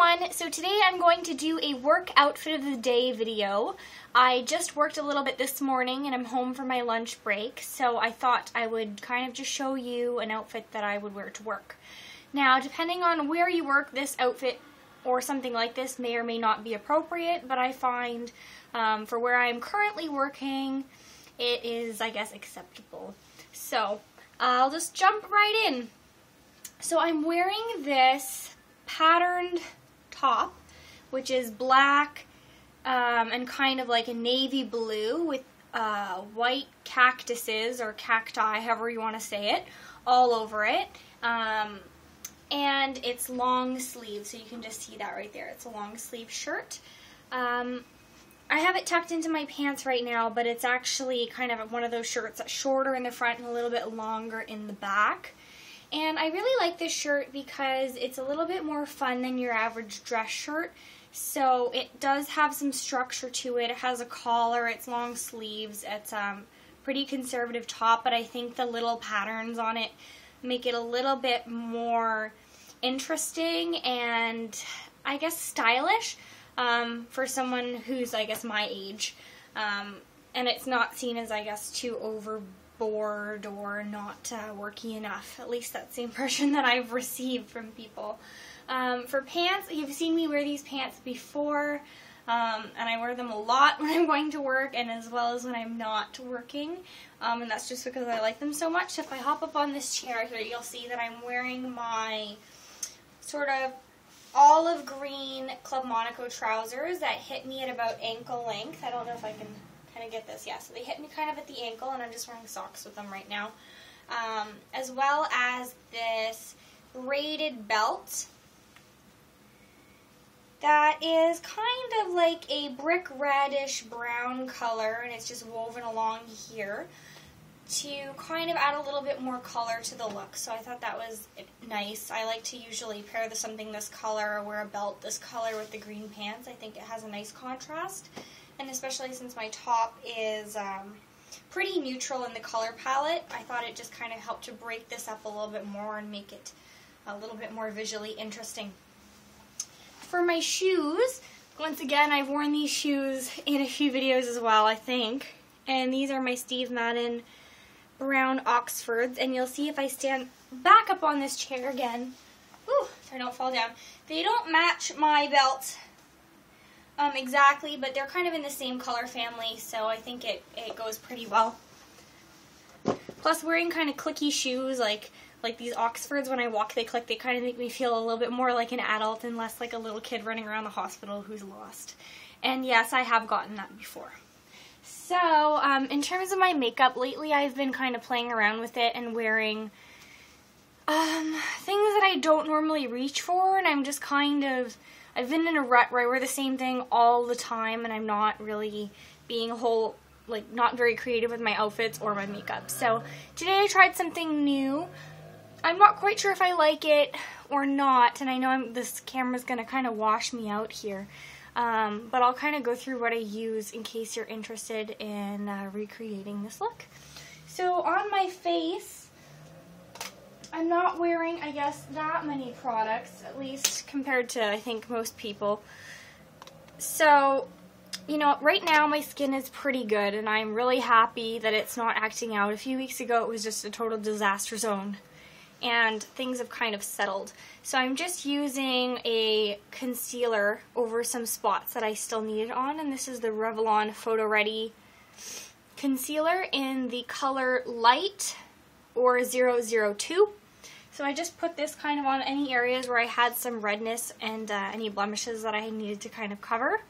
everyone, so today I'm going to do a work outfit of the day video. I just worked a little bit this morning and I'm home for my lunch break, so I thought I would kind of just show you an outfit that I would wear to work. Now, depending on where you work, this outfit or something like this may or may not be appropriate, but I find for where I'm currently working, it is, I guess, acceptable. So, I'll just jump right in. So I'm wearing this patterned top, which is black and kind of like a navy blue with white cactuses or cacti, however you want to say it, all over it. And it's long sleeve, so you can just see that right there. It's a long sleeve shirt. I have it tucked into my pants right now, but it's actually kind of one of those shirts that's shorter in the front and a little bit longer in the back. And I really like this shirt because it's a little bit more fun than your average dress shirt. So it does have some structure to it. It has a collar, it's long sleeves, it's pretty conservative top, but I think the little patterns on it make it a little bit more interesting and I guess stylish for someone who's, I guess, my age. And it's not seen as, I guess, too overboard or not worky enough. At least that's the impression that I've received from people. For pants, you've seen me wear these pants before, and I wear them a lot when I'm going to work and as well as when I'm not working, and that's just because I like them so much. So if I hop up on this chair here, you'll see that I'm wearing my sort of olive green Club Monaco trousers that hit me at about ankle length. I don't know if I can kind of get this. Yeah, so they hit me kind of at the ankle, and I'm just wearing socks with them right now. As well as this braided belt that is kind of like a brick reddish brown color, and it's just woven along here to kind of add a little bit more color to the look. So I thought that was nice. I like to usually pair something this color or wear a belt this color with the green pants. I think it has a nice contrast. And especially since my top is pretty neutral in the color palette, I thought it just kind of helped to break this up a little bit more and make it a little bit more visually interesting. For my shoes, once again, I've worn these shoes in a few videos as well, I think. And these are my Steve Madden brown Oxfords. And you'll see if I stand back up on this chair again, so I don't fall down, they don't match my belt exactly, but they're kind of in the same color family, so I think it goes pretty well. Plus, wearing kind of clicky shoes like these Oxfords, when I walk they click, they kind of make me feel a little bit more like an adult and less like a little kid running around the hospital who's lost. And yes, I have gotten that before. So, in terms of my makeup, lately I've been kind of playing around with it and wearing things that I don't normally reach for, and I'm just kind of, I've been in a rut where I wear the same thing all the time and I'm not really being not very creative with my outfits or my makeup. So today I tried something new. I'm not quite sure if I like it or not, and I know this camera's going to kind of wash me out here. But I'll kind of go through what I use in case you're interested in recreating this look. So on my face, I'm not wearing, I guess, that many products, at least compared to, I think, most people. So, you know, right now my skin is pretty good, and I'm really happy that it's not acting out. A few weeks ago, it was just a total disaster zone, and things have kind of settled. So I'm just using a concealer over some spots that I still needed on, and this is the Revlon Photo Ready concealer in the color Light or 002. So I just put this kind of on any areas where I had some redness and any blemishes that I needed to kind of cover.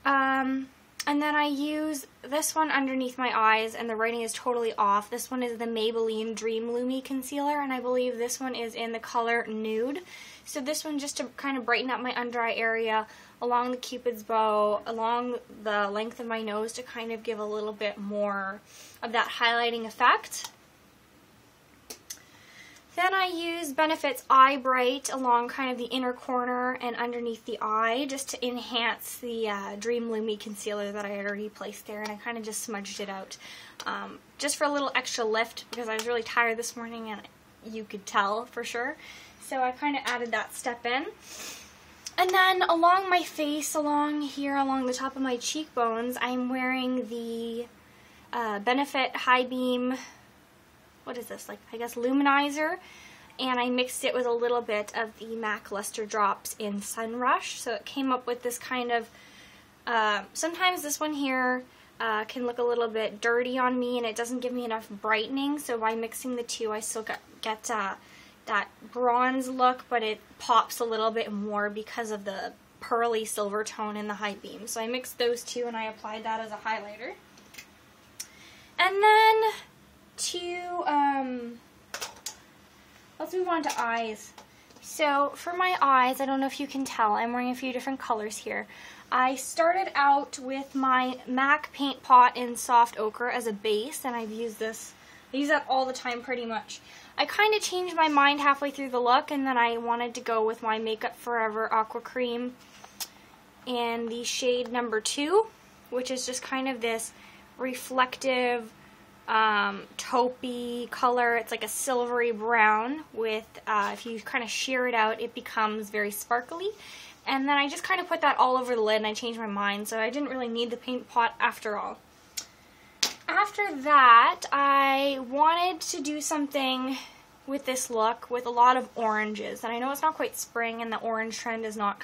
And then I use this one underneath my eyes, and the writing is totally off. This one is the Maybelline Dream Lumi Concealer, and I believe this one is in the color Nude. So this one just to kind of brighten up my under eye area, along the Cupid's bow, along the length of my nose to kind of give a little bit more of that highlighting effect. Then I use Benefit's Eye Bright along kind of the inner corner and underneath the eye just to enhance the Dream Lumi concealer that I had already placed there, and I kind of just smudged it out just for a little extra lift because I was really tired this morning and you could tell for sure. So I kind of added that step in. And then along my face, along here, along the top of my cheekbones, I'm wearing the Benefit High Beam, what is this, like, I guess luminizer, and I mixed it with a little bit of the MAC Luster Drops in Sun Rush, so it came up with this kind of, sometimes this one here can look a little bit dirty on me and it doesn't give me enough brightening, so by mixing the two I still get that bronze look, but it pops a little bit more because of the pearly silver tone in the High Beam. So I mixed those two and I applied that as a highlighter. And then let's move on to eyes. So for my eyes, I don't know if you can tell, I'm wearing a few different colors here. I started out with my MAC paint pot in soft ochre as a base, and I've used this, I use that all the time pretty much. I kind of changed my mind halfway through the look, and then I wanted to go with my Makeup Forever Aqua Cream in the shade number 2, which is just kind of this reflective, taupey color. It's like a silvery brown with, if you kind of sheer it out, it becomes very sparkly. And then I just kind of put that all over the lid and I changed my mind, so I didn't really need the paint pot after all. After that, I wanted to do something with this look with a lot of oranges. And I know it's not quite spring and the orange trend is not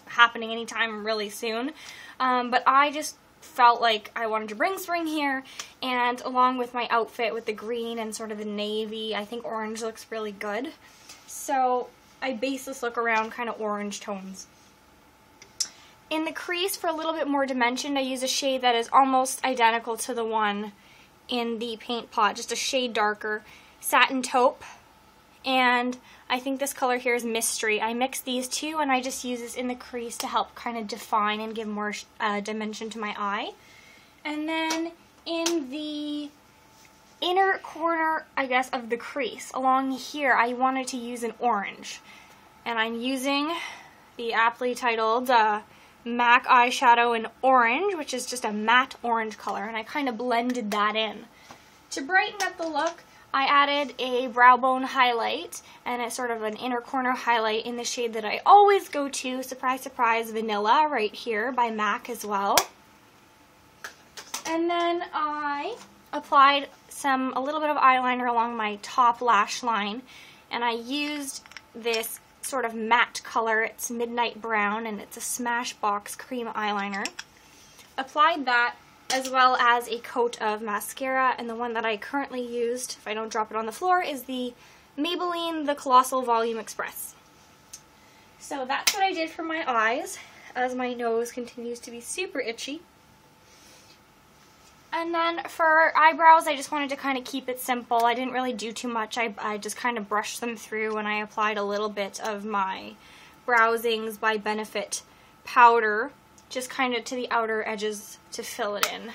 happening anytime really soon, but I just felt like I wanted to bring spring here, and along with my outfit with the green and sort of the navy, I think orange looks really good. So I based this look around kind of orange tones. In the crease, for a little bit more dimension, I use a shade that is almost identical to the one in the paint pot, just a shade darker, Satin Taupe, and I think this color here is Mystery. I mix these two and I just use this in the crease to help kind of define and give more dimension to my eye. And then in the inner corner, I guess, of the crease, along here, I wanted to use an orange. And I'm using the aptly titled MAC eyeshadow in orange, which is just a matte orange color, and I kind of blended that in. To brighten up the look, I added a brow bone highlight, and it's sort of an inner corner highlight in the shade that I always go to, surprise, surprise, Vanilla, right here by MAC as well. And then I applied a little bit of eyeliner along my top lash line, and I used this sort of matte color. It's Midnight Brown, and it's a Smashbox cream eyeliner. Applied that as well as a coat of mascara, and the one that I currently used, if I don't drop it on the floor, is the Maybelline The Colossal Volume Express. So that's what I did for my eyes, as my nose continues to be super itchy. And then for eyebrows, I just wanted to kind of keep it simple. I didn't really do too much. I just kind of brushed them through, and I applied a little bit of my Browsings by Benefit powder, just kind of to the outer edges to fill it in.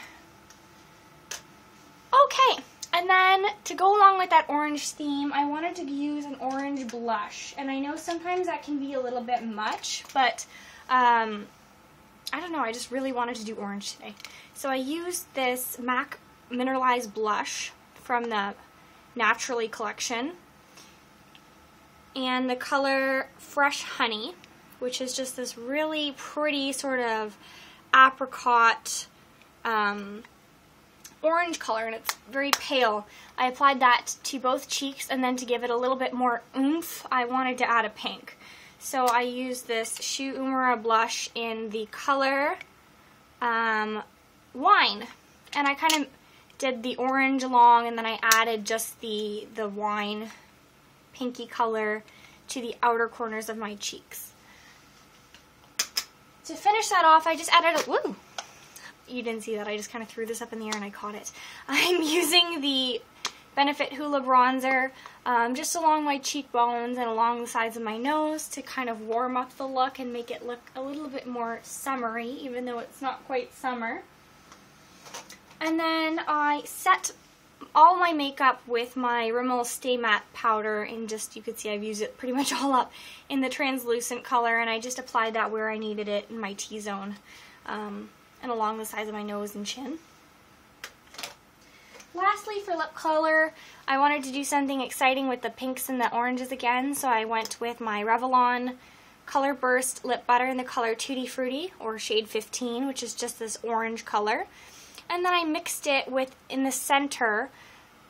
Okay, and then to go along with that orange theme, I wanted to use an orange blush. And I know sometimes that can be a little bit much, but I don't know, I just really wanted to do orange today. So I used this MAC Mineralized Blush from the Naturally collection, and the color Fresh Honey, which is just this really pretty sort of apricot orange color, and it's very pale. I applied that to both cheeks, and then to give it a little bit more oomph, I wanted to add a pink. So I used this Shu Uemura blush in the color Wine, and I kind of did the orange along, and then I added just the wine pinky color to the outer corners of my cheeks. To finish that off, I just added a, woo! You didn't see that, I just kind of threw this up in the air and I caught it. I'm using the Benefit Hoola Bronzer just along my cheekbones and along the sides of my nose to kind of warm up the look and make it look a little bit more summery, even though it's not quite summer. And then I set all my makeup with my Rimmel Stay Matte powder, and just, you could see I've used it pretty much all up in the translucent color, and I just applied that where I needed it in my T-zone and along the sides of my nose and chin. Lastly, for lip color, I wanted to do something exciting with the pinks and the oranges again, so I went with my Revlon Color Burst lip butter in the color Tutti Frutti, or shade 15, which is just this orange color. And then I mixed it with, in the center,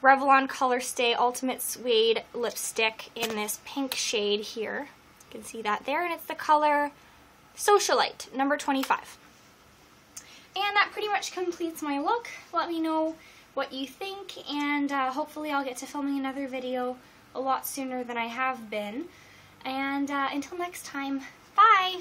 Revlon Color Stay Ultimate Suede lipstick in this pink shade here. You can see that there, and it's the color Socialite, number 25. And that pretty much completes my look. Let me know what you think, and hopefully I'll get to filming another video a lot sooner than I have been. And until next time, bye!